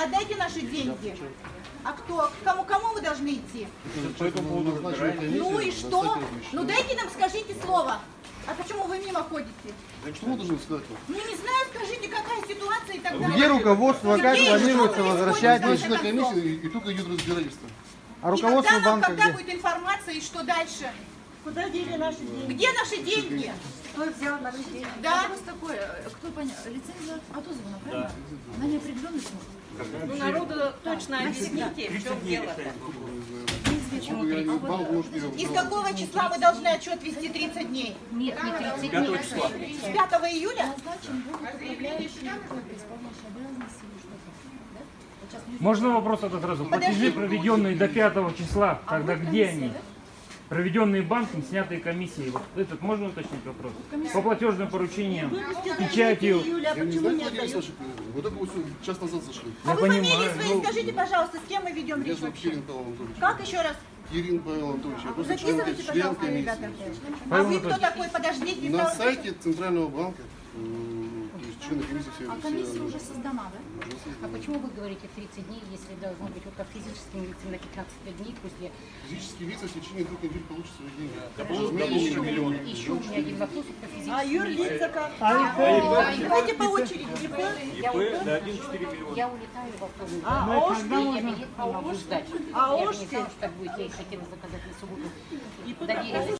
отдайте наши деньги. А кто? Кому вы должны идти? Ну и что? Ну дайте нам, скажите слово. А почему вы мимо ходите? Что мы должны сказать? Ну не знаю, скажите, какая ситуация и так далее. Где руководство, как Сергей, планируется что возвращать? происходит? Значит, на комиссии и только идет разбирательство. А И руководство когда, банка когда где? будет информация и что дальше? Куда дели наши деньги? Где наши деньги? Кто взял наши деньги? Да? Вопрос такой, кто понял, лицензия отозвана, правильно? На неопределенный срок. Ну, народу точно объясните, в чем дело-то. Банк может ее... Из какого числа мы должны отчет вести 30 дней? Нет, не 30 дней. С 5 июля? Назначен будет управляющий, исполняющий обязанности или что-то. Да? Вот сейчас мы- Можно вопрос это сразу? Платежи, проведенные до 5 числа, тогда где они? Проведенные банком, снятые комиссии. Вот этот можно уточнить вопрос? По платежным поручениям, печатью. Июля, Я не почему знаю, не владелец отдают? наших... Вот только вот час назад зашли. А вы фамилии свои скажите, пожалуйста, с кем мы ведем Я речь зовут вообще? Кирин Павел Анатольевич. Как еще раз? Кирин Павел Анатольевич. Я просто член Записывайте, пожалуйста, ребята. комиссии. А вы кто такой? Подождите. На Павел сайте Центрального банка, то есть члены комиссии все... А комиссия уже создана, да? уже А созданы. почему вы говорите 30 дней, если должно быть вот как физическим лицам на 15 дней после... Физические лица в течение 2 недель получат свои деньги. Еще у меня один вопрос по А физическим лицам. юрлица как? Давайте по очереди. Я улетаю во вторник. А Я Ошки? билет не могу ждать. А Я же не Ошки? знала, что так будет. Я их хотела заказать на субботу. Доверилась